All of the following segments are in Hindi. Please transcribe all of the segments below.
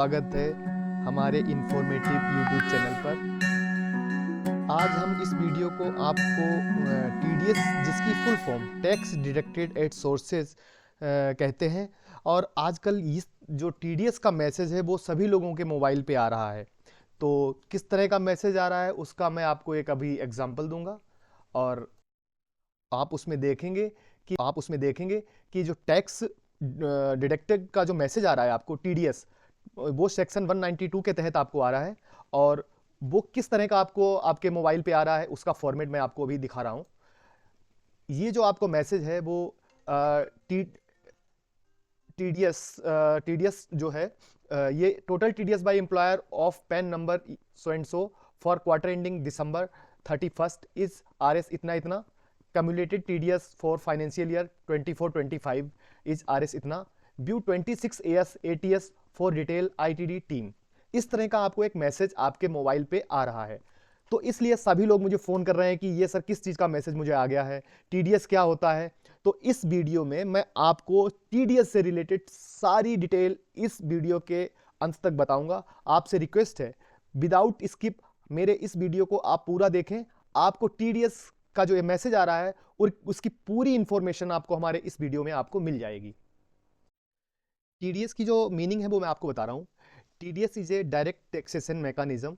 स्वागत है हमारे इंफॉर्मेटिव यूट्यूब चैनल पर। आज हम इस वीडियो को आपको टीडीएस, जिसकी full form tax deducted at sources कहते हैं, और आजकल इस जो टीडीएस का मैसेज है वो सभी लोगों के मोबाइल पे आ रहा है। तो किस तरह का मैसेज आ रहा है उसका मैं आपको एक अभी एग्जांपल दूंगा, और आप उसमें देखेंगे कि जो टैक्स डिडक्टेड का जो मैसेज आ रहा है आपको टीडीएस, वो सेक्शन 192 के तहत आपको आ रहा है। और वो किस तरह का आपको आपके मोबाइल पे आ रहा है उसका फॉर्मेट मैं आपको अभी दिखा रहा हूँ। ये जो आपको मैसेज है वो टीडीएस जो है, ये total TDS by employer of PAN number so and so for quarter ending December 31 is RS इतना इतना, cumulated TDS for financial year 24-25 is RS इतना, view 26 AS ATS for retail ITD team। इस तरह का आपको एक मैसेज आपके मोबाइल पे आ रहा है। तो इसलिए सभी लोग मुझे फ़ोन कर रहे हैं कि ये सर किस चीज़ का मैसेज मुझे आ गया है, टीडीएस क्या होता है। तो इस वीडियो में मैं आपको टीडीएस से रिलेटेड सारी डिटेल इस वीडियो के अंत तक बताऊंगा। आपसे रिक्वेस्ट है, विदाउट स्किप मेरे इस वीडियो को आप पूरा देखें। आपको टीडीएस का जो ये मैसेज आ रहा है और उसकी पूरी इंफॉर्मेशन आपको हमारे इस वीडियो में आपको मिल जाएगी। टीडीएस की जो मीनिंग है वो मैं आपको बता रहा हूँ। TDS is a direct taxation mechanism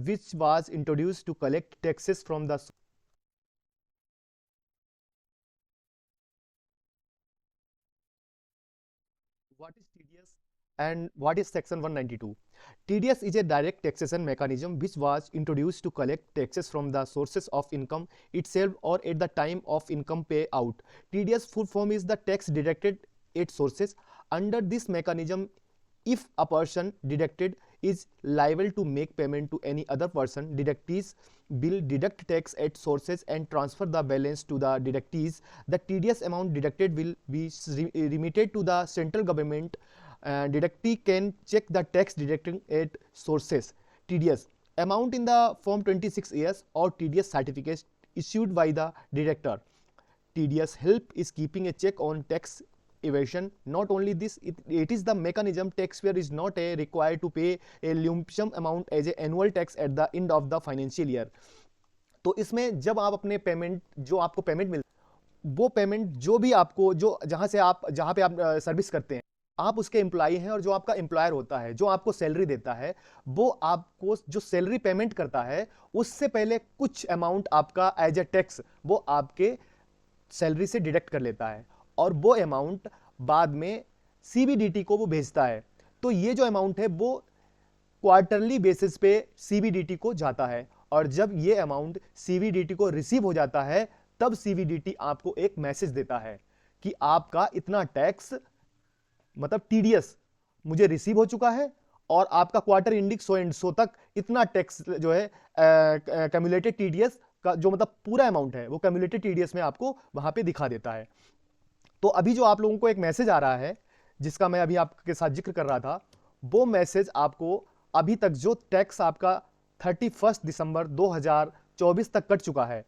which was introduced to collect taxes from the What is TDS and what is section 192? TDS is a direct taxation mechanism which was introduced to collect taxes from the sources of income itself or at the time of income payout. TDS full form is the tax deducted at sources. Under this mechanism, if a person deducted is liable to make payment to any other person, deductees will deduct tax at sources and transfer the balance to the deductees. The TDS amount deducted will be remitted to the central government. Deductee can check the tax deducted at sources. TDS amount in the form 26 years or TDS certificate issued by the deductor. TDS help is keeping a check on tax evasion. Not only this, it is the mechanism taxpayer is not required to pay a lump sum amount as a annual tax at the end of the financial year. तो इसमें जब आप अपने पेमेंट, जो आपको पेमेंट मिल, वो पेमेंट जो भी आपको, जो जहाँ पे आप सर्विस करते हैं, आप उसके एम्प्लॉई हैं, और जो आपका एम्प्लॉयर होता है जो आपको सैलरी देता है, वो आपको जो सैलरी पेमेंट करता है उससे पहले कुछ अमाउंट आपका एज ए टैक्स वो आपके सैलरी से डिडक्ट कर लेता है, और वो अमाउंट बाद में सीबीडीटी को वो भेजता है। तो ये जो अमाउंट है वो क्वार्टरली बेसिस पे सीबीडीटी को जाता है, और जब ये अमाउंट सीबीडीटी को रिसीव हो जाता है तब सीबीडीटी आपको एक मैसेज देता है कि आपका इतना टैक्स, मतलब टीडीएस मुझे रिसीव हो चुका है, और आपका क्वार्टर एंडिंग सो एंड सो तक इतना टैक्स जो है कम्युलेटेड टीडीएस का जो मतलब पूरा अमाउंट है वो कम्युलेटेड टीडीएस में आपको वहां पे दिखा देता है। तो अभी जो आप लोगों को एक मैसेज आ रहा है जिसका मैं अभी आपके साथ जिक्र कर रहा था, वो मैसेज आपको अभी तक जो टैक्स आपका 31 दिसंबर 2024 तक कट चुका है,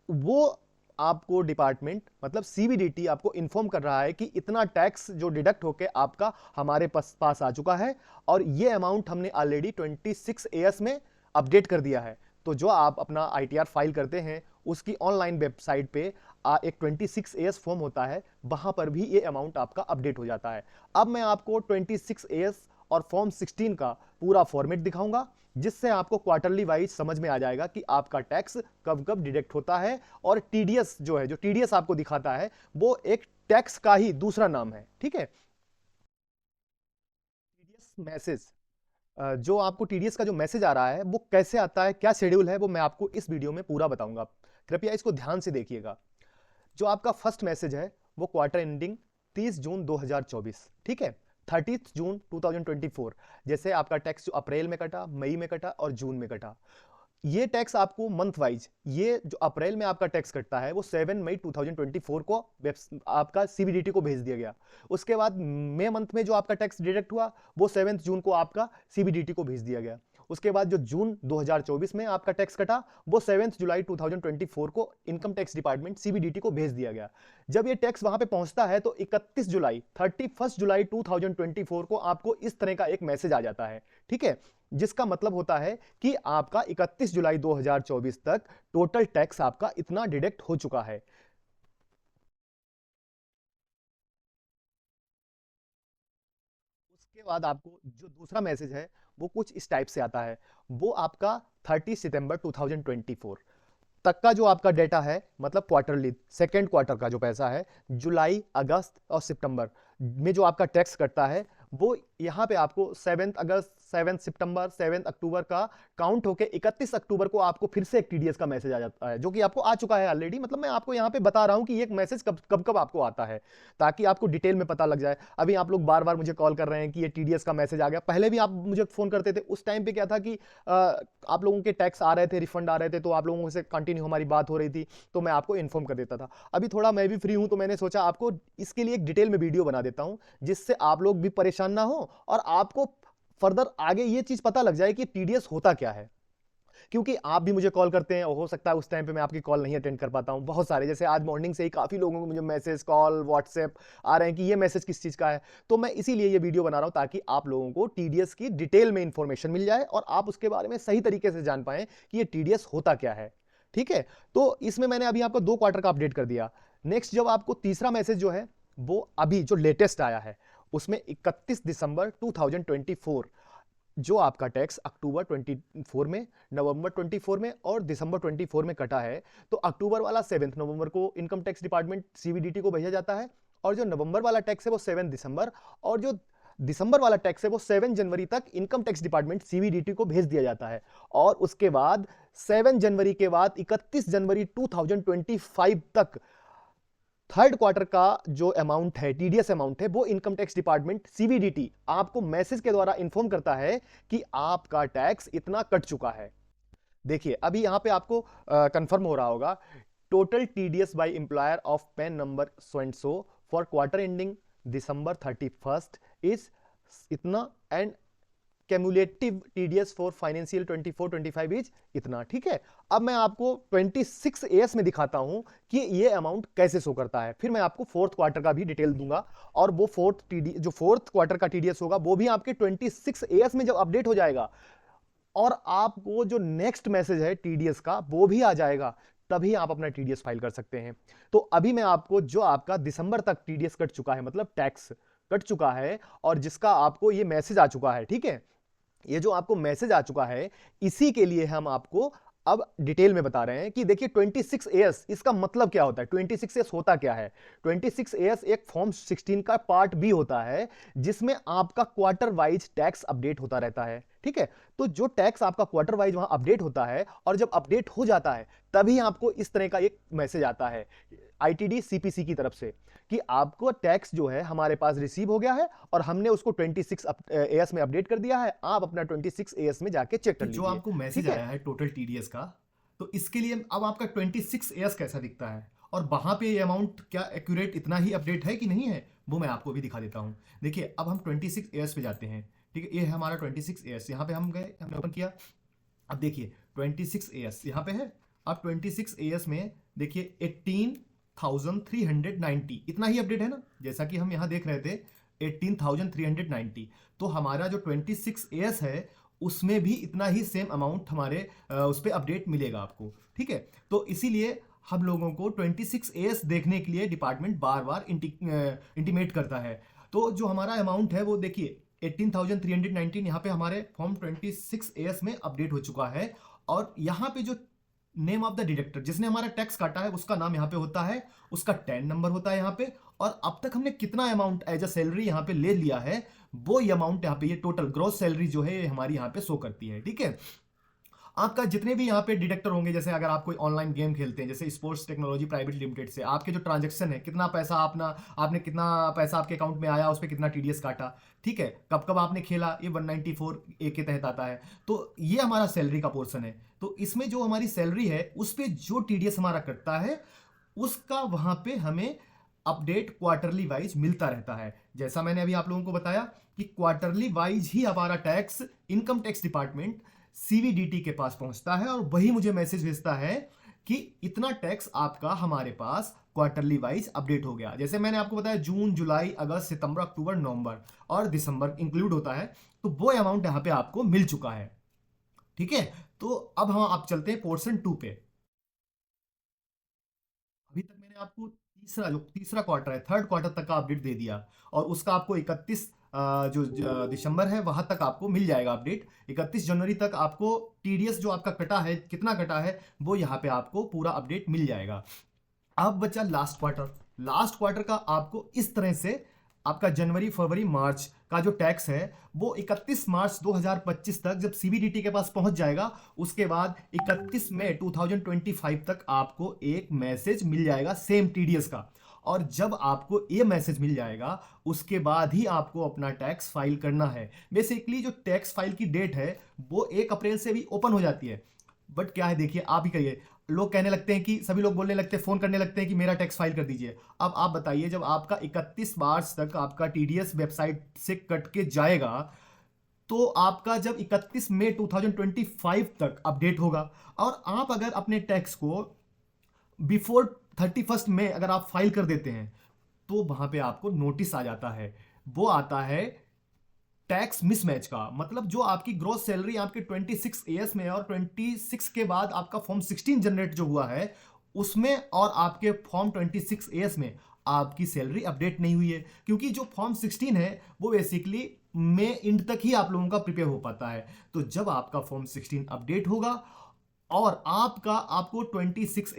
वो आपको डिपार्टमेंट मतलब सीबीडीटी आपको इन्फॉर्म कर रहा है कि इतना टैक्स जो डिडक्ट होके आपका हमारे पास आ चुका है, और ये अमाउंट हमने ऑलरेडी 26 एएस में अपडेट कर दिया है। तो जो आप अपना आईटीआर फाइल करते हैं उसकी ऑनलाइन वेबसाइट पे एक 26 एएस फॉर्म होता है, वहां पर भी ये अमाउंट आपका अपडेट हो जाता है। अब मैं आपको 26 एएस और फॉर्म 16 का पूरा फॉर्मेट दिखाऊंगा, जिससे आपको क्वार्टरली वाइज समझ में आ जाएगा कि आपका टैक्स कब कब डिडक्ट होता है। और टीडीएस जो है, जो टीडीएस आपको दिखाता है, वो एक टैक्स का ही दूसरा नाम है। ठीक है, टीडीएस मैसेज, जो आपको टीडीएस का जो मैसेज आ रहा है वो कैसे आता है, क्या शेड्यूल है, वो मैं आपको इस वीडियो में पूरा बताऊंगा। कृपया इसको ध्यान से देखिएगा। जो आपका फर्स्ट मैसेज है वो क्वार्टर एंडिंग 30 जून 2024, ठीक है, 30 जून 2024। जैसे आपका टैक्स जो अप्रैल में कटा, मई में कटा और जून में कटा, ये टैक्स आपको मंथ वाइज, ये जो अप्रैल में आपका टैक्स कटता है वो 7 मई 2024 को आपका सीबीडीटी को भेज दिया गया। उसके बाद मई मंथ में जो आपका टैक्स डिडक्ट हुआ वो 7 जून को आपका सीबीडीटी को भेज दिया गया। उसके बाद जो जून 2024 में आपका टैक्स कटा वो 7 जुलाई 2024 को इनकम टैक्स डिपार्टमेंट सीबीडीटी को भेज दिया गया। जब ये टैक्स वहां पे पहुंचता है तो 31 जुलाई 2024 को आपको इस तरह का एक मैसेज आ जाता है, ठीक है, जिसका मतलब होता है कि आपका 31 जुलाई 2024 तक टोटल टैक्स आपका इतना डिडक्ट हो चुका है। उसके बाद आपको जो दूसरा मैसेज है वो कुछ इस टाइप से आता है, वो आपका 30 सितंबर 2024 तक का जो आपका डेटा है, मतलब क्वार्टरली सेकेंड क्वार्टर का जो पैसा है, जुलाई, अगस्त और सितंबर में जो आपका टैक्स कटता है वो यहाँ पे आपको 7 अगस्त, 7 सितंबर, 7 अक्टूबर का काउंट होके 31 अक्टूबर को आपको फिर से एक टीडीएस का मैसेज आ जाता है, जो कि आपको आ चुका है ऑलरेडी। मतलब मैं आपको यहाँ पे बता रहा हूँ कि ये एक मैसेज कब कब कब आपको आता है, ताकि आपको डिटेल में पता लग जाए। अभी आप लोग बार बार मुझे कॉल कर रहे हैं कि ये टीडीएस का मैसेज आ गया, पहले भी आप मुझे फोन करते थे, उस टाइम पे क्या था कि आप लोगों के टैक्स आ रहे थे, रिफंड आ रहे थे, तो आप लोगों से कंटिन्यू हमारी बात हो रही थी, तो मैं आपको इन्फॉर्म कर देता था। अभी थोड़ा मैं भी फ्री हूं, तो मैंने सोचा आपको इसके लिए एक डिटेल में वीडियो बना देता हूं, जिससे आप लोग भी परेशान ना हो और आपको फर्दर आगे ये चीज पता लग जाए कि टीडीएस होता क्या है। क्योंकि आप भी मुझे कॉल करते हैं, हो सकता है उस टाइम पे मैं आपकी कॉल नहीं अटेंड कर पाता हूं, बहुत सारे, जैसे आज मॉर्निंग से ही काफी लोगों को मुझे मैसेज, कॉल, व्हाट्सएप आ रहे हैं कि ये मैसेज किस चीज का है। तो मैं इसीलिए ये वीडियो बना रहा हूं, ताकि आप लोगों को टीडीएस की डिटेल में इंफॉर्मेशन मिल जाए और आप उसके बारे में सही तरीके से जान पाएं कि ये टीडीएस होता क्या है, ठीक है। तो इसमें मैंने अभी आपको 2 क्वार्टर का अपडेट कर दिया। नेक्स्ट जब आपको तीसरा मैसेज जो है वो अभी जो लेटेस्ट आया है, उसमें 31 दिसंबर 2024 जो आपका टैक्स अक्टूबर 24 में, नवंबर 24 में और दिसंबर 24 में कटा है, तो अक्टूबर वाला 7 नवंबर को इनकम टैक्स डिपार्टमेंट सीबीडीटी को भेजा जाता है, और जो नवंबर वाला टैक्स है वो 7 दिसंबर, और जो दिसंबर वाला टैक्स है वो 7 जनवरी तक इनकम टैक्स डिपार्टमेंट सीबीडीटी को भेज दिया जाता है। और उसके बाद 7 जनवरी के बाद 31 जनवरी 2025 तक थर्ड क्वार्टर का जो अमाउंट है, टीडीएस अमाउंट है, वो इनकम टैक्स डिपार्टमेंट सीबीडीटी आपको मैसेज के द्वारा इंफॉर्म करता है कि आपका टैक्स इतना कट चुका है। देखिए अभी यहां पे आपको कंफर्म हो रहा होगा, total TDS by employer of PAN number so and so for quarter ending December 31 is इतना, and cumulative TDS for financial 24-25 is इतना, ठीक है। अब मैं आपको 26 एएस में दिखाता हूं कि ये अमाउंट कैसे शो करता है, फिर मैं आपको फोर्थ क्वार्टर का भी डिटेल दूंगा, और वो फोर्थ क्वार्टर का टीडीएस होगा वो भी आपके 26 एएस में जब अपडेट हो जाएगा, और आपको जो नेक्स्ट मैसेज है टीडीएस का वो भी आ जाएगा, तभी आप अपना टीडीएस फाइल कर सकते हैं। तो अभी मैं आपको जो आपका दिसंबर तक टीडीएस कट चुका है, मतलब टैक्स कट चुका है, और जिसका आपको ये मैसेज आ चुका है, ठीक है, ये जो आपको मैसेज आ चुका है, इसी के लिए हम आपको अब डिटेल में बता रहे हैं कि देखिए 26 एएस इसका मतलब क्या होता है, 26 एएस होता क्या है। 26 एएस एक फॉर्म 16 का पार्ट बी होता है, जिसमें आपका क्वार्टर वाइज टैक्स अपडेट होता रहता है, ठीक है। तो जो टैक्स आपका क्वार्टर वाइज वहां अपडेट होता है, और जब अपडेट हो जाता है तभी आपको इस तरह का एक मैसेज आता है आईटीडी सीपीसी की तरफ से कि आपको टैक्स जो है हमारे पास रिसीव हो गया है, और हमने उसको 26 एएस में अपडेट कर दिया है, आप अपना 26 एएस में जाके चेक कर लीजिए। जो आपको मैसेज आया है टोटल टीडीएस का, तो इसके लिए अब आपका 26 एएस कैसा दिखता है, और वहां पे ये अमाउंट क्या एक्यूरेट इतना ही अपडेट है कि नहीं है, वो मैं आपको भी दिखा देता हूं। देखिए अब हम 26 एएस पे जाते हैं, ठीक है, ये है हमारा 26 एएस, यहाँ पे हम गए, हमने ओपन किया। अब देखिए 26 एएस यहाँ पे है। अब 26 एएस में देखिए 18,390 इतना ही अपडेट है ना, जैसा कि हम यहाँ देख रहे थे 18,390। तो हमारा जो 26 एएस है उसमें भी इतना ही सेम अमाउंट हमारे उस पर अपडेट मिलेगा आपको, ठीक है। तो इसीलिए हम लोगों को 26 एएस देखने के लिए डिपार्टमेंट बार बार इंटीमेट करता है। तो जो हमारा अमाउंट है वो देखिए 18,319 यहाँ पे हमारे फॉर्म 26 एएस में अपडेट हो चुका है, और यहाँ पे जो नेम ऑफ द डिडक्टर जिसने हमारा टैक्स काटा है उसका नाम यहाँ पे होता है, उसका टैन नंबर होता है यहाँ पे, और अब तक हमने कितना अमाउंट एज अ सैलरी यहाँ पे ले लिया है, वो ये अमाउंट यहाँ पे, ये टोटल ग्रॉस सैलरी जो है ये हमारी यहाँ पे शो करती है, ठीक है। आपका जितने भी यहाँ पे डिडक्टर होंगे, जैसे अगर आप कोई ऑनलाइन गेम खेलते हैं, जैसे स्पोर्ट्स टेक्नोलॉजी प्राइवेट लिमिटेड से आपके जो ट्रांजैक्शन है, कितना पैसा आपने कितना पैसा आपके अकाउंट में आया, उस पर कितना टीडीएस काटा, ठीक है, कब कब आपने खेला, ये 194 ए के तहत आता है। तो ये हमारा सैलरी का पोर्शन है। तो इसमें जो हमारी सैलरी है उस पर जो टीडीएस हमारा कटता है उसका वहां पे हमें अपडेट क्वार्टरली वाइज मिलता रहता है। जैसा मैंने अभी आप लोगों को बताया कि क्वार्टरली वाइज ही हमारा टैक्स इनकम टैक्स डिपार्टमेंट सीवीडीटी के पास पहुंचता है और वही मुझे मैसेज भेजता है कि इतना टैक्स आपका हमारे पास क्वार्टरली वाइज अपडेट हो गया। जैसे मैंने आपको बताया जून, जुलाई, अगस्त, सितंबर, अक्टूबर, नवंबर और दिसंबर इंक्लूड होता है, तो वो अमाउंट यहाँ पे आपको मिल चुका है। ठीक है, तो अब हम आप चलते हैं पोर्शन 2 पे। अभी तक मैंने आपको तीसरा क्वार्टर है, थर्ड क्वार्टर तक का अपडेट दे दिया और उसका आपको 31 दिसंबर है वहां तक आपको मिल जाएगा अपडेट। 31 जनवरी तक आपको टीडीएस जो आपका कटा है, कितना कटा है, वो यहाँ पे आपको पूरा अपडेट मिल जाएगा। अब बचा लास्ट क्वार्टर। लास्ट क्वार्टर का आपको इस तरह से आपका जनवरी, फरवरी, मार्च का जो टैक्स है वो 31 मार्च 2025 तक जब सीबीडीटी के पास पहुंच जाएगा, उसके बाद 31 मई 2025 तक आपको एक मैसेज मिल जाएगा सेम टीडीएस का। और जब आपको ये मैसेज मिल जाएगा उसके बाद ही आपको अपना टैक्स फाइल करना है। बेसिकली जो टैक्स फाइल की डेट है वो 1 अप्रैल से भी ओपन हो जाती है। बट क्या है, देखिए आप ही कहिए, लोग कहने लगते हैं कि सभी लोग बोलने लगते हैं, फोन करने लगते हैं कि मेरा टैक्स फाइल कर दीजिए। अब आप बताइए, जब आपका 31 मार्च तक आपका टीडीएस वेबसाइट से कट के जाएगा तो आपका जब 31 मई 2025 तक अपडेट होगा, और आप अगर अपने टैक्स को बिफोर 31 मई अगर आप फाइल कर देते हैं तो वहां पे आपको नोटिस आ जाता है। वो आता है टैक्स मिसमैच का। मतलब जो आपकी ग्रॉस सैलरी आपके 26 एएस में और 26 के बाद आपका फॉर्म 16 जनरेट जो हुआ है उसमें और आपके फॉर्म 26 एएस में आपकी सैलरी अपडेट नहीं हुई है, क्योंकि जो फॉर्म 16 है वो बेसिकली मई एंड तक ही आप लोगों का प्रिपेयर हो पाता है। तो जब आपका फॉर्म 16 अपडेट होगा और आपको 26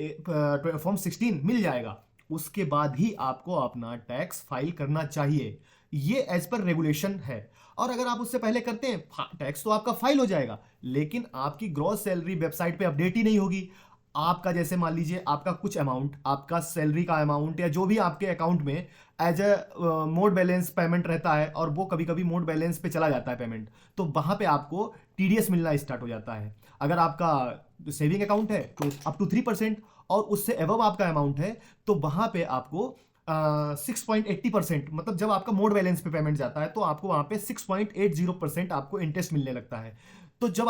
फॉर्म 16 मिल जाएगा, उसके बाद ही आपको अपना टैक्स फाइल करना चाहिए। ये एज पर रेगुलेशन है। और अगर आप उससे पहले करते हैं टैक्स तो आपका फाइल हो जाएगा, लेकिन आपकी ग्रॉस सैलरी वेबसाइट पे अपडेट ही नहीं होगी। आपका जैसे मान लीजिए आपका कुछ अमाउंट, आपका सैलरी का अमाउंट या जो भी आपके अकाउंट में as a mode balance payment रहता है और वो कभी कभी मोड बैलेंस पे चला जाता है पेमेंट, तो वहां पे आपको टीडीएस मिलना स्टार्ट हो जाता है। अगर आपका सेविंग अकाउंट है तो अप टू 3% और उससे एबव आपका अमाउंट है तो वहां पे आपको 6.80%, मतलब जब आपका मोड बैलेंस पे पेमेंट जाता है तो आपको वहां पे 6.80% आपको इंटरेस्ट मिलने लगता है। तो जब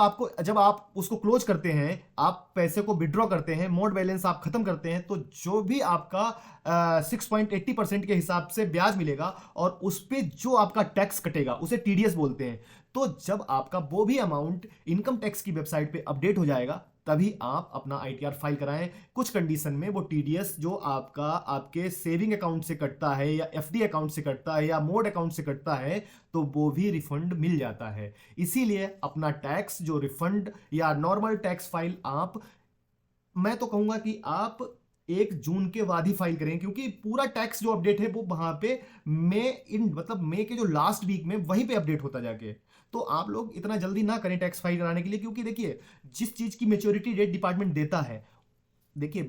आप उसको क्लोज करते हैं, आप पैसे को विड्रॉ करते हैं, मोड बैलेंस आप खत्म करते हैं, तो जो भी आपका 6.80% के हिसाब से ब्याज मिलेगा और उस पर जो आपका टैक्स कटेगा उसे टीडीएस बोलते हैं। तो जब आपका वो भी अमाउंट इनकम टैक्स की वेबसाइट पे अपडेट हो जाएगा तभी आप अपना आईटीआर फाइल कराएं। कुछ कंडीशन में वो टीडीएस जो आपका आपके सेविंग अकाउंट से कटता है या एफडी अकाउंट से कटता है या मोड अकाउंट से कटता है तो वो भी रिफंड मिल जाता है। इसीलिए अपना टैक्स जो रिफंड या नॉर्मल टैक्स फाइल मैं तो कहूंगा कि आप 1 जून के बाद ही फाइल करें, क्योंकि पूरा टैक्स जो अपडेट है वो वहां पे मई के जो लास्ट वीक में वहीं पे अपडेट होता जाके। तो आप लोग इतना जल्दी ना करें टैक्स फाइल कराने के लिए, क्योंकि देखिए जिस चीज की मेच्योरिटी डेट डिपार्टमेंट देता है, देखिए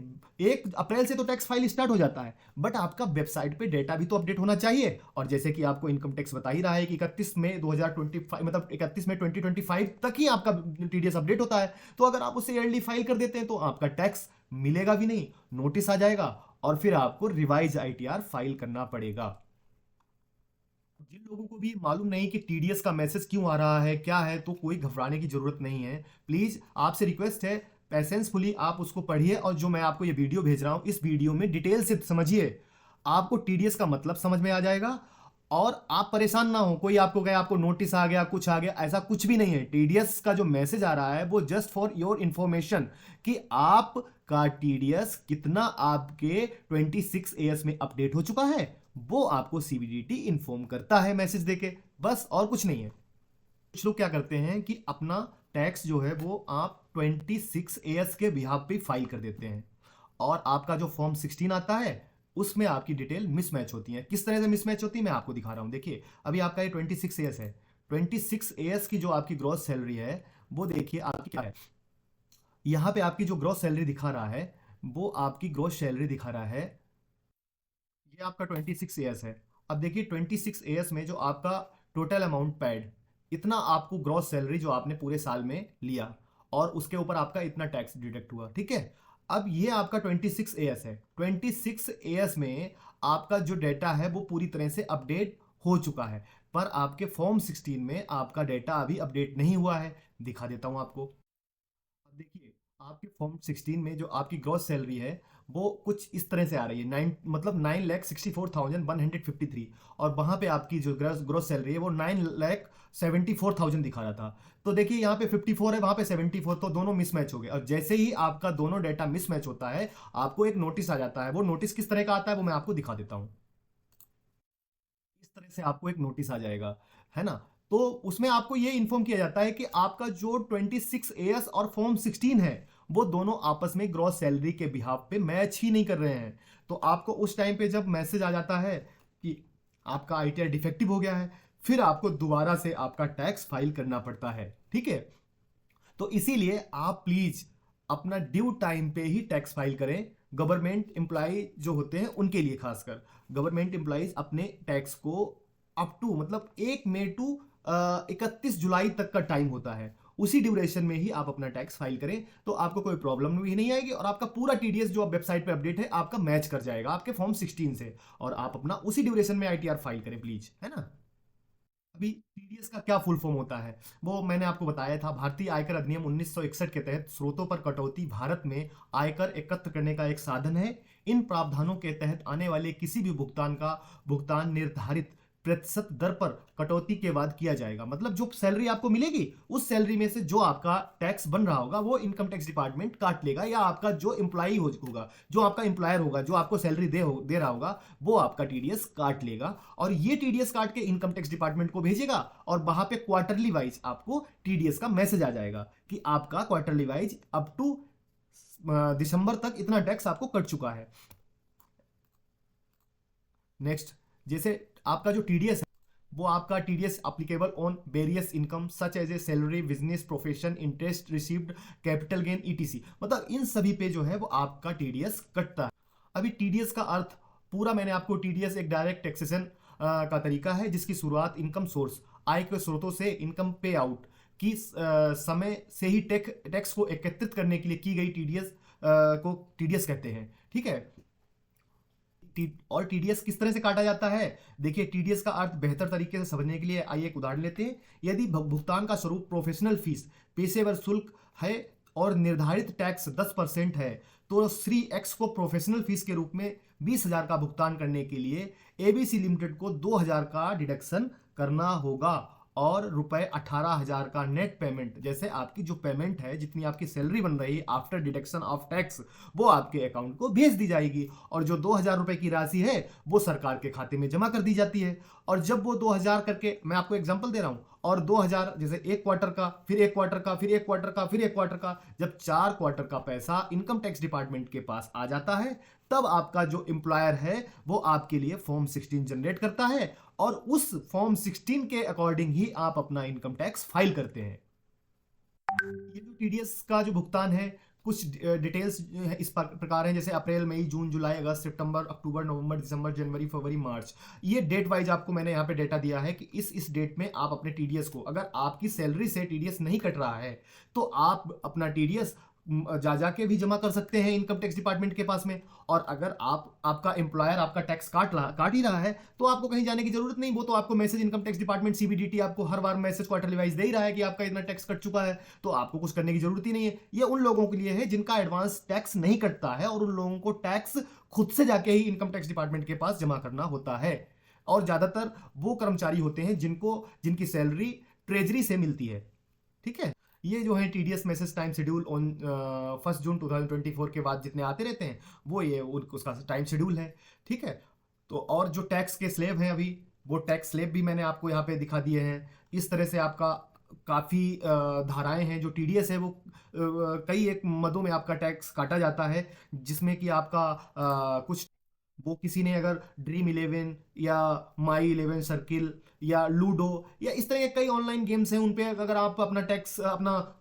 1 अप्रैल से तो टैक्स फाइल स्टार्ट हो जाता है, बट आपका वेबसाइट पे डेटा भी तो अपडेट होना चाहिए। और जैसे कि आपको इनकम टैक्स बता ही रहा है कि 31 मई 2025 मतलब 31 मई 2025 तक ही आपका टीडीएस अपडेट होता है। तो अगर आप उसे ईयरली फाइल कर देते हैं तो आपका टैक्स मिलेगा भी नहीं, नोटिस आ जाएगा और फिर आपको रिवाइज आईटीआर फाइल करना पड़ेगा। जिन लोगों को भी मालूम नहीं कि टीडीएस का मैसेज क्यों आ रहा है, क्या है, तो कोई घबराने की जरूरत नहीं है। प्लीज आपसे रिक्वेस्ट है, पैसेंसफुली आप उसको पढ़िए और जो मैं आपको ये वीडियो भेज रहा हूं इस वीडियो में डिटेल से समझिए। आपको टीडीएस का मतलब समझ में आ जाएगा और आप परेशान ना हो। कोई आपको कहे आपको नोटिस आ गया, कुछ आ गया, ऐसा कुछ भी नहीं है। टीडीएस का जो मैसेज आ रहा है वो जस्ट फॉर योर इंफॉर्मेशन कि आपका टीडीएस कितना आपके 26 एएस में अपडेट हो चुका है, वो आपको सीबीडीटी इन्फॉर्म करता है मैसेज देके, बस और कुछ नहीं है। कुछ लोग क्या करते हैं कि अपना टैक्स जो है वो आप 26 एएस के बिहाफ पे फाइल कर देते हैं और आपका जो फॉर्म 16 आता है उसमें आपकी डिटेल मिसमैच होती है। किस तरह से मिसमैच होती है मैं आपको दिखा रहा हूं। देखिए अभी आपका ये 26 एएस है, 26 एएस की जो आपकी ग्रॉस सैलरी है वो देखिए आपकी क्या है। यहां पे आपकी जो ग्रॉस सैलरी दिखा रहा है वो आपकी ग्रॉस सैलरी दिखा रहा है, ये आपका 26 एएस है। अब देखिए 26 एएस में जो आपका टोटल अमाउंट पेड, इतना आपको ग्रॉस सैलरी जो आपने पूरे साल में लिया और उसके ऊपर आपका इतना टैक्स डिडक्ट हुआ, ठीक है। अब ये आपका 26 एएस है। 26 एएस में आपका जो डेटा है वो पूरी तरह से अपडेट हो चुका है। पर आपके फॉर्म 16 में आपका डेटा अभी अपडेट नहीं हुआ है। दिखा देता हूं आपको। अब देखिए, आपके फॉर्म 16 में जो आपकी ग्रॉस सैलरी है वो कुछ इस तरह से आ रही है, 9,64,153, और वहां पे आपकी जो ग्रॉस सैलरी है वो 9,74,000 दिखा रहा था। तो देखिए यहाँ पे 54 है, वहां पे 74, तो दोनों मिसमैच हो गए। और जैसे ही आपका दोनों डेटा मिसमैच होता है, आपको एक नोटिस आ जाता है। वो नोटिस किस तरह का आता है वो मैं आपको दिखा देता हूँ। इस तरह से आपको एक नोटिस आ जाएगा, है ना। तो उसमें आपको ये इन्फॉर्म किया जाता है कि आपका जो 26 एएस और फॉर्म 16 है वो दोनों आपस में ग्रॉस सैलरी के बिहाफ पे मैच ही नहीं कर रहे हैं। तो आपको उस टाइम पे जब मैसेज आ जाता है कि आपका आईटीआर डिफेक्टिव हो गया है, फिर आपको दोबारा से आपका टैक्स फाइल करना पड़ता है। ठीक है, तो इसीलिए आप प्लीज अपना ड्यू टाइम पे ही टैक्स फाइल करें। गवर्नमेंट एम्प्लॉय जो होते हैं उनके लिए खासकर, गवर्नमेंट एम्प्लॉयज अपने टैक्स को अप टू मतलब 1 मई टू 31 जुलाई तक का टाइम होता है, उसी ड्यूरेशन में ही आप अपना टैक्स फाइल करें, तो आपको कोई प्रॉब्लम भी नहीं आएगी और आपका पूरा टीडीएस जो वेबसाइट पे अपडेट है आपका मैच कर जाएगा आपके फॉर्म 16 से, और आप अपना उसी ड्यूरेशन में आईटीआर फाइल करें प्लीज, है ना। अभी टीडीएस का क्या फुल फॉर्म होता है वो मैंने आपको बताया था। भारतीय आयकर अधिनियम 1961 के तहत स्रोतों पर कटौती भारत में आयकर एकत्र करने का एक साधन है। इन प्रावधानों के तहत आने वाले किसी भी भुगतान का भुगतान निर्धारित प्रतिशत दर पर कटौती के बाद किया जाएगा। मतलब जो सैलरी आपको मिलेगी उस सैलरी में से जो आपका टैक्स बन रहा होगा वो इनकम टैक्स डिपार्टमेंट काट लेगा, या आपका जो एम्प्लॉई होगा, जो आपका एम्प्लॉयर होगा, जो आपको सैलरी दे रहा होगा, वो आपका टीडीएस काट लेगा। और ये टीडीएस काट के इनकम टैक्स डिपार्टमेंट को भेजेगा और वहां पे क्वार्टरली वाइज आपको टीडीएस का मैसेज आ जाएगा कि आपका क्वार्टरली वाइज अप टू दिसंबर तक इतना टैक्स आपको कट चुका है। नेक्स्ट, जैसे आपका जो टीडीएस है वो आपका TDS applicable on various income such as a salary, business, profession, interest received, capital gain, ETC, मतलब इन सभी पे जो है वो आपका टीडीएस कटता है। अभी टीडीएस का अर्थ पूरा मैंने आपको, टीडीएस एक डायरेक्ट टैक्सेशन का तरीका है जिसकी शुरुआत इनकम सोर्स, आय के स्रोतों से इनकम पे आउट की समय से ही टैक्स को एकत्रित करने के लिए की गई टीडीएस को टीडीएस कहते हैं। ठीक है, और टीडीएस किस तरह से काटा जाता है, देखिए टीडीएस का अर्थ बेहतर तरीके से समझने के लिए आइए एक उदाहरण लेते हैं। यदि भुगतान का स्वरूप प्रोफेशनल फीस, पेशेवर शुल्क है और निर्धारित टैक्स 10% है, तो श्री एक्स को प्रोफेशनल फीस के रूप में 20,000 का भुगतान करने के लिए एबीसी लिमिटेड को 2,000 का डिडक्शन करना होगा और ₹18,000 का नेट पेमेंट, जैसे आपकी जो पेमेंट है, जितनी आपकी सैलरी बन रही है आफ्टर डिडक्शन ऑफ टैक्स, वो आपके अकाउंट को भेज दी जाएगी। और जो 2,000 रुपए की राशि है वो सरकार के खाते में जमा कर दी जाती है। और जब वो 2,000 करके, मैं आपको एग्जांपल दे रहा हूं, और 2,000 जैसे एक क्वार्टर का, फिर एक क्वार्टर का, फिर एक क्वार्टर का, फिर एक क्वार्टर का, जब 4 क्वार्टर का पैसा इनकम टैक्स डिपार्टमेंट के पास आ जाता है, तब आपका जो एम्प्लॉयर है वो आपके लिए फॉर्म 16 जनरेट करता है और उस फॉर्म 16 के अकॉर्डिंग ही आप अपना इनकम टैक्स फाइल करते हैं। ये जो टीडीएस का जो भुगतान है, कुछ डिटेल्स इस प्रकार हैं, जैसे अप्रैल, मई, जून, जुलाई, अगस्त, सितंबर, अक्टूबर, नवंबर, दिसंबर, जनवरी, फरवरी, मार्च। ये डेट वाइज आपको मैंने यहाँ पे डेटा दिया है कि इस डेट में आप अपने टीडीएस को, अगर आपकी सैलरी से टीडीएस नहीं कट रहा है तो आप अपना टीडीएस जाके भी जमा कर सकते हैं इनकम टैक्स डिपार्टमेंट के पास में। और अगर आपका एम्प्लॉयर आपका टैक्स काट ही रहा है तो आपको कहीं जाने की जरूरत नहीं, वो तो आपको message income tax department CBDT आपको हर बार मैसेज क्वार्टरली वाइज दे ही रहा है कि आपका इतना टैक्स कट चुका है, तो आपको कुछ करने की जरूरत ही नहीं है। ये उन लोगों के लिए है जिनका एडवांस टैक्स नहीं कटता है और उन लोगों को टैक्स खुद से जाके ही इनकम टैक्स डिपार्टमेंट के पास जमा करना होता है। और ज्यादातर वो कर्मचारी होते हैं जिनकी सैलरी ट्रेजरी से मिलती है। ठीक है, ये जो है TDS message time schedule on 1 जून 2024 के बाद जितने आते रहते हैं वो ये उसका टाइम शेड्यूल है। ठीक है, तो और जो टैक्स के स्लेब हैं अभी, वो टैक्स स्लेब भी मैंने आपको यहाँ पे दिखा दिए हैं। इस तरह से आपका काफ़ी धाराएं हैं। जो टीडीएस है वो कई एक मदों में आपका टैक्स काटा जाता है, जिसमें कि आपका कुछ, वो किसी ने अगर ड्रीम 11 या माई 11 सर्किल या लूडो या इस तरह के कई ऑनलाइन गेम्स हैं, उन पे अगर आप अपना टैक्स, अपना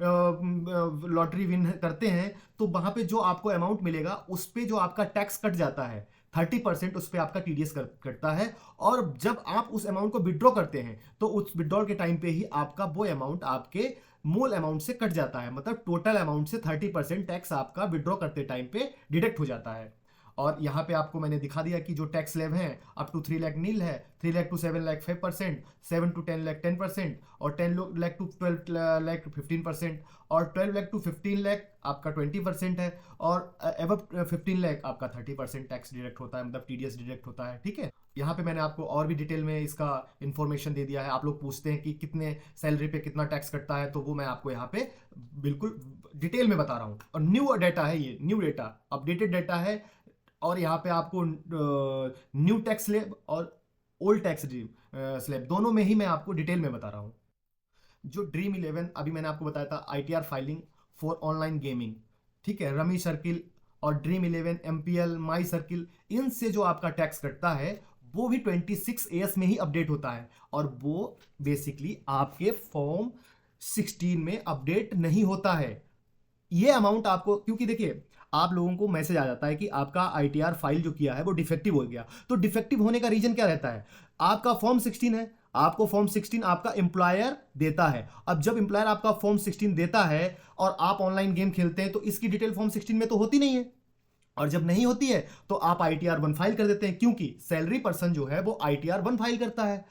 लॉटरी विन करते हैं तो वहां पे जो आपको अमाउंट मिलेगा उस पे जो आपका टैक्स कट जाता है 30%, उस पे आपका टीडीएस कटता है। और जब आप उस अमाउंट को विड्रॉ करते हैं तो उस विड्रॉल के टाइम पे ही आपका वो अमाउंट आपके मूल अमाउंट से कट जाता है, मतलब टोटल अमाउंट से 30% टैक्स आपका विड्रॉ करते टाइम पे डिडक्ट हो जाता है। और यहाँ पे आपको मैंने दिखा दिया कि जो टैक्स स्लैब हैं अप टू 3 लाख नील है, 3 लाख टू 7 लाख 5%, 7 टू 10 लाख 10%, और 10 लाख टू 12 लाख 15%, और 12 लाख टू 15 लाख आपका 20% है, और एबव 15 लाख आपका 30% टैक्स डिडक्ट होता है, मतलब टीडीएस डिडक्ट होता है। ठीक है, यहाँ पे मैंने आपको और भी डिटेल में इसका इन्फॉर्मेशन दे दिया है। आप लोग पूछते हैं कि कितने सैलरी पे कितना टैक्स कटता है, तो वो मैं आपको यहाँ पे बिल्कुल डिटेल में बता रहा हूँ। और न्यू डेटा है, ये न्यू डेटा, अपडेटेड डेटा है, और यहाँ पे आपको न्यू टैक्स स्लैब और ओल्ड टैक्स स्लैब दोनों में ही मैं आपको डिटेल में बता रहा हूँ। जो ड्रीम 11 अभी मैंने आपको बताया था ITR filing for online gaming, ठीक है, रमी सर्किल और ड्रीम 11 एमपीएल माई सर्किल, इनसे जो आपका टैक्स कटता है वो भी 26 एएस में ही अपडेट होता है, और वो बेसिकली आपके फॉर्म 16 में अपडेट नहीं होता है। ये अमाउंट आपको, क्योंकि देखिए आप लोगों को मैसेज आ जाता है कि आपका आईटीआर फाइल जो किया है वो डिफेक्टिव हो गया, तो डिफेक्टिव होने का रीजन क्या रहता है? आपका फॉर्म 16 है, आपको फॉर्म 16 आपका एम्प्लॉयर देता है। अब जब एम्प्लॉयर आपका फॉर्म 16 देता है और आप ऑनलाइन गेम खेलते हैं, तो इसकी डिटेल फॉर्म 16 में तो होती नहीं है, और जब नहीं होती है तो आप आईटीआर 1 फाइल कर देते हैं, क्योंकि सैलरी पर्सन जो है वो आईटीआर 1 फाइल करता है,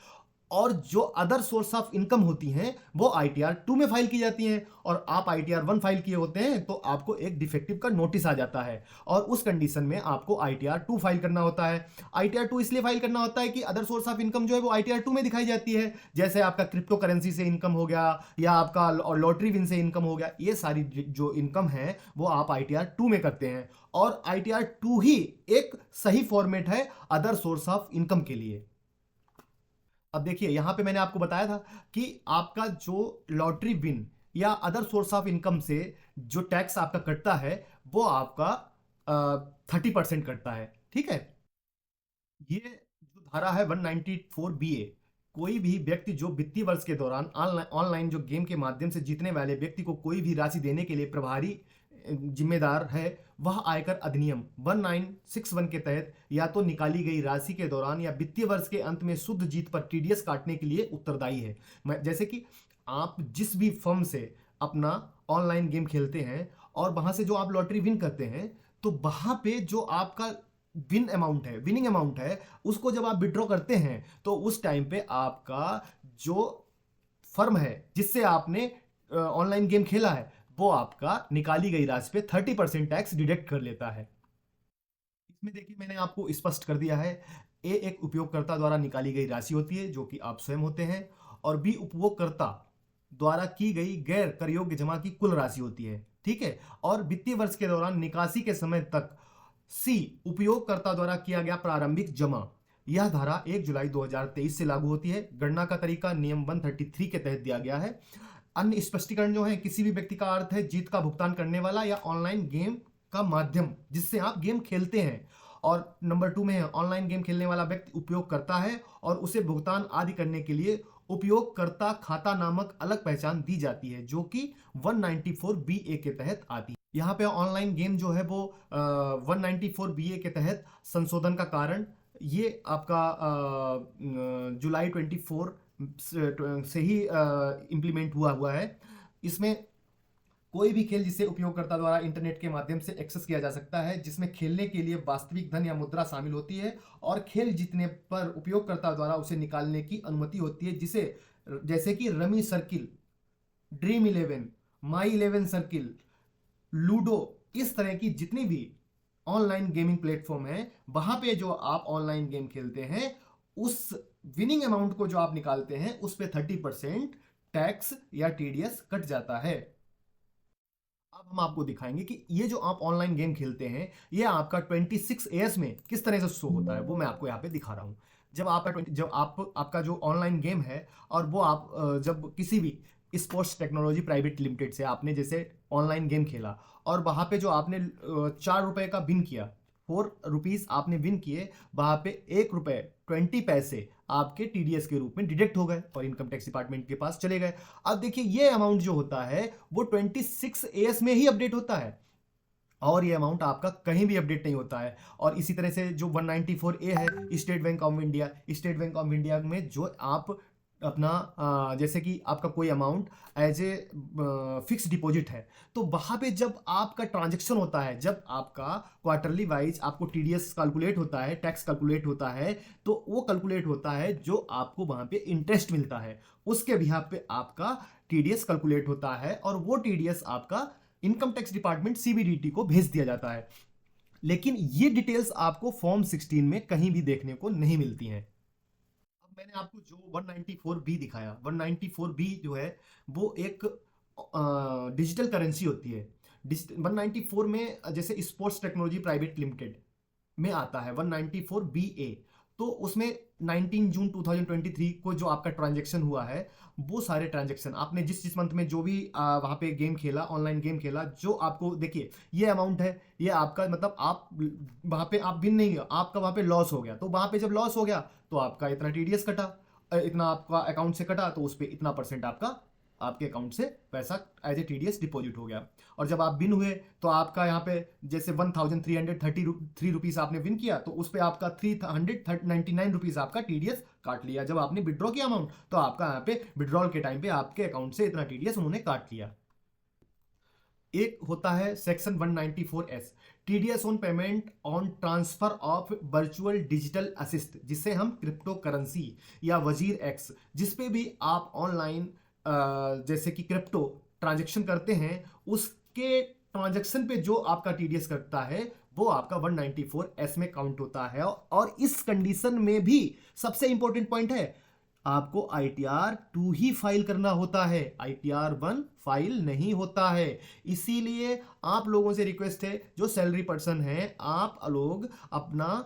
और जो अदर सोर्स ऑफ इनकम होती हैं वो आईटीआर 2 में फाइल की जाती हैं, और आप आईटीआर 1 फाइल किए होते हैं तो आपको एक डिफेक्टिव का नोटिस आ जाता है, और उस कंडीशन में आपको आईटीआर 2 फाइल करना होता है। आईटीआर 2 इसलिए फाइल करना होता है कि अदर सोर्स ऑफ इनकम जो है वो आईटीआर 2 में दिखाई जाती है, जैसे आपका क्रिप्टो करेंसी से इनकम हो गया, या आपका लॉटरी विन से इनकम हो गया, ये सारी जो इनकम है वो आप आईटीआर 2 में करते हैं, और आईटीआर 2 ही एक सही फॉर्मेट है अदर सोर्स ऑफ इनकम के लिए। अब देखिए यहाँ पे मैंने आपको बताया था कि आपका जो लॉटरी विन या अदर सोर्स ऑफ इनकम से जो टैक्स आपका कटता है वो आपका 30% कटता है। ठीक है, ये जो धारा है 194 BA, कोई भी व्यक्ति जो वित्तीय वर्ष के दौरान ऑनलाइन जो गेम के माध्यम से जीतने वाले व्यक्ति को कोई भी राशि देने के लिए प्रभारी जिम्मेदार है, वह आयकर अधिनियम 1961 के तहत या तो निकाली गई राशि के दौरान या वित्तीय वर्ष के अंत में शुद्ध जीत पर टीडीएस काटने के लिए उत्तरदायी है। जैसे कि आप जिस भी फर्म से अपना ऑनलाइन गेम खेलते हैं और वहां से जो आप लॉटरी विन करते हैं, तो वहां पे जो आपका विनिंग अमाउंट है, उसको जब आप विड्रॉ करते हैं तो उस टाइम पे आपका जो फर्म है जिससे आपने ऑनलाइन गेम खेला है, वो आपका निकाली गई राशि पे 30% टैक्स डिडक्ट कर लेता है। इसमें देखिए मैंने आपको स्पष्ट कर दिया है, ए एक उपयोगकर्ता द्वारा निकाली गई राशि होती है जो कि आप स्वयं होते हैं, और बी उपभोगकर्ता द्वारा की गई गैर कर योग्य जमा की कुल राशि होती है। ठीक है, और वित्तीय वर्ष के दौरान निकासी के समय तक सी उपयोगकर्ता द्वारा किया गया प्रारंभिक जमा। यह धारा 1 जुलाई 2023 से लागू होती है। गणना का तरीका नियम 133 के तहत दिया गया है। अन्य स्पष्टीकरण जो है, किसी भी व्यक्ति का अर्थ है जीत का भुगतान करने वाला या ऑनलाइन गेम का माध्यम जिससे आप गेम खेलते हैं, और नंबर 2 में है ऑनलाइन गेम खेलने वाला व्यक्ति उपयोग करता है और उसे भुगतान आदि करने के लिए उपयोगकर्ता खाता नामक अलग पहचान दी जाती है, जो कि 194 BA के तहत आती है। यहाँ पे ऑनलाइन गेम जो है वो 194 BA के तहत संशोधन का कारण ये आपका जुलाई 24 से ही इम्प्लीमेंट हुआ है। इसमें कोई भी खेल जिसे उपयोगकर्ता द्वारा इंटरनेट के माध्यम से एक्सेस किया जा सकता है, जिसमें खेलने के लिए वास्तविक धन या मुद्रा शामिल होती है, और खेल जीतने पर उपयोगकर्ता द्वारा उसे निकालने की अनुमति होती है, जिसे जैसे कि रमी सर्किल, ड्रीम 11, माई 11 सर्किल, लूडो, इस तरह की जितनी भी ऑनलाइन गेमिंग प्लेटफॉर्म है, वहां पे जो आप ऑनलाइन गेम खेलते हैं, उस विनिंग अमाउंट को जो आप निकालते हैं उस पे 30% टैक्स या टीडीएस कट जाता है। अब हम आपको दिखाएंगे कि ये जो आप ऑनलाइन गेम खेलते हैं, ये आपका 26 एएस में किस तरह से शो होता है, वो मैं आपको यहाँ पे दिखा रहा हूँ। जब आपका जो ऑनलाइन गेम है, और वो आप जब किसी भी स्पोर्ट्स टेक्नोलॉजी प्राइवेट लिमिटेड से आपने जैसे ऑनलाइन गेम खेला, और वहाँ पे जो आपने 4 रुपए का विन किया, 4 रुपीज आपने विन किए, वहाँ पे 1 रुपए 20 पैसे आपके टीडीएस के रूप में डिडक्ट हो गए और इनकम टैक्स डिपार्टमेंट के पास चले गए। अब देखिए ये अमाउंट जो होता है वो 26 एएस में ही अपडेट होता है, और ये अमाउंट आपका कहीं भी अपडेट नहीं होता है। और इसी तरह से जो 194A है, स्टेट बैंक ऑफ इंडिया में जो आप अपना जैसे कि आपका कोई amount as a fix deposit है, तो वहाँ पे जब आपका ट्रांजैक्शन होता है, जब आपका क्वार्टरली वाइज आपको टीडीएस कैलकुलेट होता है, टैक्स कैलकुलेट होता है, तो वो कैलकुलेट होता है जो आपको वहाँ पे इंटरेस्ट मिलता है, उसके बिहाफ पे आपका टीडीएस कैलकुलेट होता है और वो टीडीएस आपका इनकम टैक्स डिपार्टमेंट सीबीडीटी को भेज दिया जाता है। लेकिन ये डिटेल्स आपको फॉर्म 16 में कहीं भी देखने को नहीं मिलती हैं। अब मैंने आपको जो 194 बी दिखाया, 194 बी जो है वो एक डिजिटल करेंसी होती है। 194 में जैसे स्पोर्ट्स टेक्नोलॉजी प्राइवेट लिमिटेड में आता है 194 BA, तो उसमें 19 जून 2023 को जो आपका ट्रांजैक्शन हुआ है, वो सारे ट्रांजैक्शन आपने जिस जिस मंथ में जो भी वहाँ पे गेम खेला, ऑनलाइन गेम खेला, जो आपको देखिए ये अमाउंट है, ये आपका मतलब आप वहाँ पे आप विन नहीं, आपका वहाँ पे लॉस हो गया, तो वहाँ पे जब लॉस हो गया तो आपका इतना टीडीएस कटा, इतना आपका अकाउंट से कटा, तो उस पर इतना % आपका आपके अकाउंट से पैसा एज ए टीडीएस डिपॉजिट हो गया। और जब आप विन हुए तो आपका यहाँ पे जैसे 1333 रुपीज़ आपने विन किया, तो उस पर आपका 399 रुपीज़ आपका टीडीएस काट लिया। जब आपने विड्रॉ किया अमाउंट, तो आपका यहाँ पे विड्रॉल के टाइम पे आपके अकाउंट से इतना टीडीएस उन्होंने काट लिया। एक होता है section 194S, TDS on payment on transfer of virtual digital assist, जिसे हम क्रिप्टो करेंसी या वजीर एक्स, जिसपे भी आप ऑनलाइन जैसे कि क्रिप्टो ट्रांजैक्शन करते हैं, उसके ट्रांजैक्शन पे जो आपका टीडीएस कटता है वो आपका 194S में काउंट होता है। और इस कंडीशन में भी सबसे इंपॉर्टेंट पॉइंट है, आपको ITR 2 ही फाइल करना होता है, ITR 1 फाइल नहीं होता है। इसीलिए आप लोगों से रिक्वेस्ट है, जो सैलरी पर्सन है, आप लोग अपना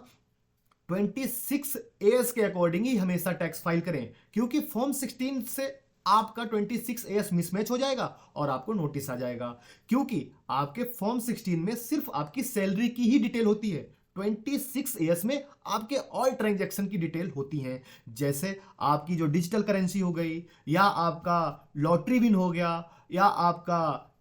26AS के अकॉर्डिंग ही हमेशा टैक्स फाइल करें, क्योंकि फॉर्म 16 से आपका 26AS मिसमैच हो जाएगा और आपको नोटिस आ जाएगा, क्योंकि आपके फॉर्म 16 में सिर्फ आपकी सैलरी की ही डिटेल होती है, 26AS में आपके ऑल ट्रांजैक्शन की डिटेल होती हैं, जैसे आपकी जो डिजिटल करेंसी हो गई, या आपका लॉटरी विन हो गया, या आपका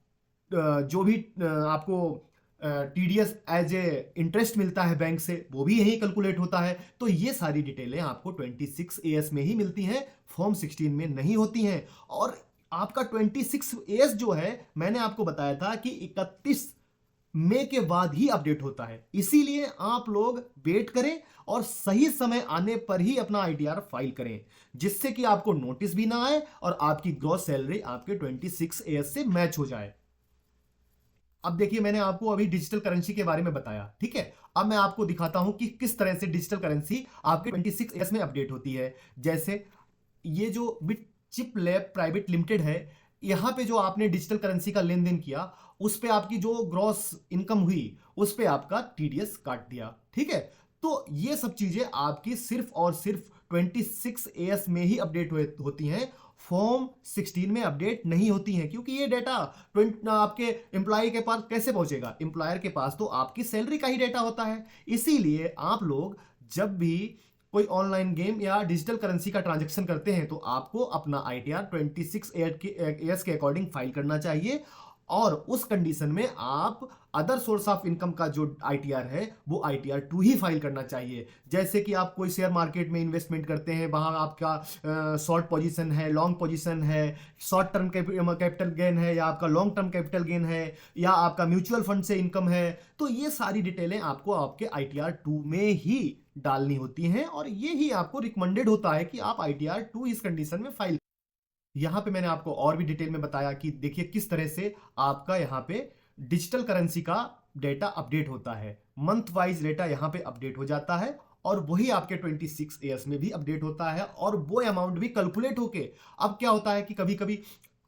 जो भी आपको टीडीएस एज ए इंटरेस्ट मिलता है बैंक से, वो भी यही कैलकुलेट होता है। तो ये सारी डिटेलें आपको 26AS में ही मिलती हैं, फॉर्म 16 में नहीं होती हैं। और आपका 26AS जो है, मैंने आपको बताया था कि 31 मई के बाद ही अपडेट होता है, इसीलिए आप लोग वेट करें और सही समय आने पर ही अपना ITR फाइल करें, जिससे कि आपको नोटिस भी ना आए और आपकी ग्रॉस सैलरी आपके 26AS से मैच हो जाए। अब देखिए, मैंने आपको अभी डिजिटल करेंसी के बारे में बताया, ठीक है। अब मैं आपको दिखाता हूं कि किस तरह से डिजिटल करेंसी आपके 26AS में अपडेट होती है। जैसे ये जो bit chip lab private limited है, यहां पे जो आपने डिजिटल करेंसी का लेन देन किया, उस पे आपकी जो ग्रॉस इनकम हुई, उस पे आपका टीडीएस काट दिया, ठीक है। तो ये सब चीजें आपकी सिर्फ और सिर्फ 26AS में ही अपडेट होती हैं, फॉर्म 16 में अपडेट नहीं होती हैं, क्योंकि ये डेटा आपके एम्प्लॉय के पास कैसे पहुंचेगा, एम्प्लॉयर के पास तो आपकी सैलरी का ही डेटा होता है। इसीलिए आप लोग जब भी कोई ऑनलाइन गेम या डिजिटल करेंसी का ट्रांजैक्शन करते हैं, तो आपको अपना ITR 26AS के अकॉर्डिंग फाइल करना चाहिए, और उस कंडीशन में आप अदर सोर्स ऑफ इनकम का जो ITR है, वो ITR 2 ही फाइल करना चाहिए। जैसे कि आप कोई शेयर मार्केट में इन्वेस्टमेंट करते हैं, वहां आपका शॉर्ट पोजीशन है, लॉन्ग पोजीशन है, शॉर्ट टर्म कैपिटल गेन है, या आपका लॉन्ग टर्म कैपिटल गेन है, या आपका म्यूचुअल फंड से इनकम है, तो ये सारी डिटेलें आपको आपके ITR 2 में ही डालनी होती हैं, और ये ही आपको रिकमेंडेड होता है कि आप ITR 2 इस कंडीशन में फाइल। यहां पे मैंने आपको और भी डिटेल में बताया कि देखिए किस तरह से आपका यहां पे डिजिटल करेंसी का डेटा अपडेट होता है, मंथ वाइज डेटा यहां पे अपडेट हो जाता है, और वही आपके 26AS में भी अपडेट होता है, और वो अमाउंट भी कैलकुलेट होके। अब क्या होता है कि कभी कभी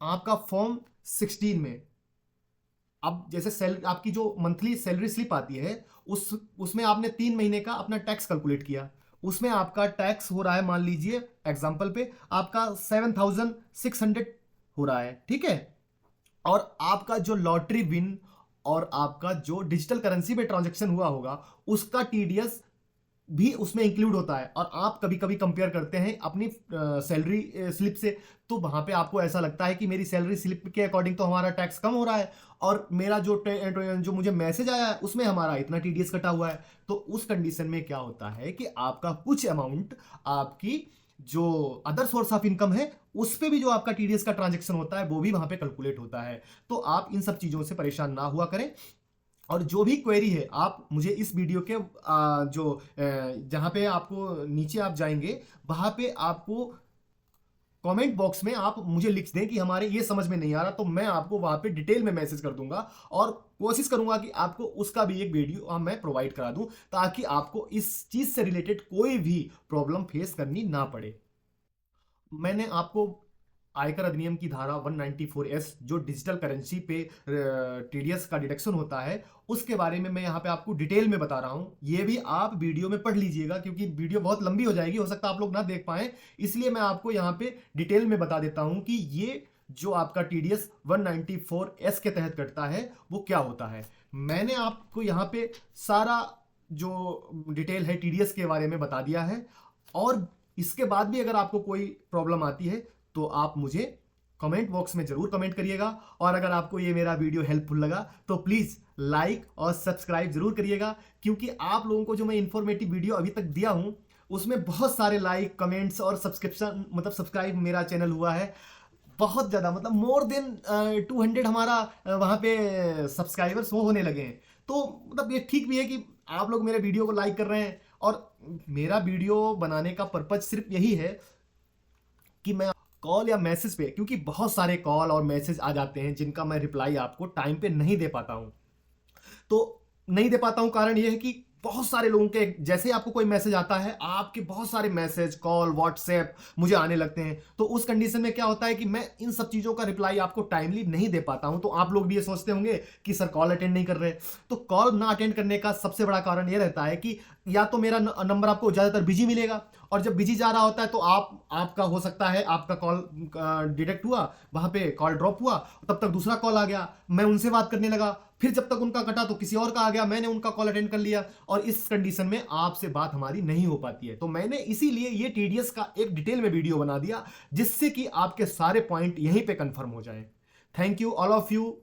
आपका फॉर्म 16 में, अब जैसे आपकी जो मंथली सैलरी स्लिप आती है, उसमें आपने 3 महीने का अपना टैक्स कैलकुलेट किया, उसमें आपका टैक्स हो रहा है, मान लीजिए एग्जांपल पे आपका 7600 हो रहा है, ठीक है। और आपका जो लॉटरी विन और आपका जो डिजिटल करेंसी पे ट्रांजैक्शन हुआ होगा, उसका टीडीएस भी उसमें इंक्लूड होता है, और आप कभी कभी कंपेयर करते हैं अपनी सैलरी स्लिप से, तो वहां पे आपको ऐसा लगता है कि मेरी सैलरी स्लिप के अकॉर्डिंग तो हमारा टैक्स कम हो रहा है, और मेरा जो मुझे मैसेज आया है उसमें हमारा इतना टीडीएस कटा हुआ है। तो उस कंडीशन में क्या होता है कि आपका कुछ अमाउंट आपकी जो अदर सोर्स ऑफ इनकम है उस पे भी जो आपका टीडीएस का ट्रांजेक्शन होता है वो भी वहां पे कैलकुलेट होता है। तो आप इन सब चीजों से परेशान ना हुआ करें। और जो भी क्वेरी है आप मुझे इस वीडियो के जहां पे आपको नीचे आप जाएंगे वहां पे आपको कमेंट बॉक्स में आप मुझे लिख दें कि हमारे ये समझ में नहीं आ रहा, तो मैं आपको वहां पे डिटेल में मैसेज कर दूंगा और कोशिश करूंगा कि आपको उसका भी एक वीडियो मैं प्रोवाइड करा दूं ताकि आपको इस चीज से रिलेटेड कोई भी प्रॉब्लम फेस करनी ना पड़े। मैंने आपको आयकर अधिनियम की धारा 194S जो डिजिटल करेंसी पे टीडीएस का डिडक्शन होता है उसके बारे में मैं यहाँ पे आपको डिटेल में बता रहा हूँ। ये भी आप वीडियो में पढ़ लीजिएगा क्योंकि वीडियो बहुत लंबी हो जाएगी, हो सकता है आप लोग ना देख पाए, इसलिए मैं आपको यहाँ पे डिटेल में बता देता हूँ कि ये जो आपका टीडीएस 194S के तहत कटता है वो क्या होता है। मैंने आपको यहाँ पे सारा जो डिटेल है टीडीएस के बारे में बता दिया है और इसके बाद भी अगर आपको कोई प्रॉब्लम आती है तो आप मुझे कमेंट बॉक्स में जरूर कमेंट करिएगा। और अगर आपको ये मेरा वीडियो हेल्पफुल लगा तो प्लीज लाइक और सब्सक्राइब जरूर करिएगा क्योंकि आप लोगों को जो मैं इंफॉर्मेटिव वीडियो अभी तक दिया हूं उसमें बहुत सारे लाइक कमेंट्स और सब्सक्रिप्शन मतलब सब्सक्राइब मेरा चैनल हुआ है बहुत ज़्यादा, मतलब मोर देन 200 हमारा वहाँ पे सब्सक्राइबर्स वो होने लगे हैं। तो मतलब ये ठीक भी है कि आप लोग मेरे वीडियो को लाइक कर रहे हैं और मेरा वीडियो बनाने का पर्पज सिर्फ यही है कि मैं कॉल या मैसेज पे, क्योंकि बहुत सारे कॉल और मैसेज आ जाते हैं जिनका मैं रिप्लाई आपको टाइम पे नहीं दे पाता हूं। तो नहीं दे पाता हूं कारण यह है कि बहुत सारे लोगों के जैसे आपको कोई मैसेज आता है आपके बहुत सारे मैसेज कॉल व्हाट्सएप मुझे आने लगते हैं। तो उस कंडीशन में क्या होता है कि मैं इन सब चीज़ों का रिप्लाई आपको टाइमली नहीं दे पाता हूं। तो आप लोग भी ये सोचते होंगे कि सर कॉल अटेंड नहीं कर रहे। तो कॉल ना अटेंड करने का सबसे बड़ा कारण ये रहता है कि या तो मेरा नंबर आपको ज़्यादातर बिजी मिलेगा और जब बिजी जा रहा होता है तो आपका हो सकता है आपका कॉल डिटेक्ट हुआ, वहां पे कॉल ड्रॉप हुआ, तब तक दूसरा कॉल आ गया, मैं उनसे बात करने लगा, फिर जब तक उनका कटा तो किसी और का आ गया, मैंने उनका कॉल अटेंड कर लिया और इस कंडीशन में आपसे बात हमारी नहीं हो पाती है। तो मैंने इसीलिए ये टीडीएस का एक डिटेल में वीडियो बना दिया जिससे कि आपके सारे पॉइंट यहीं पे कंफर्म हो जाए। Thank you all of you.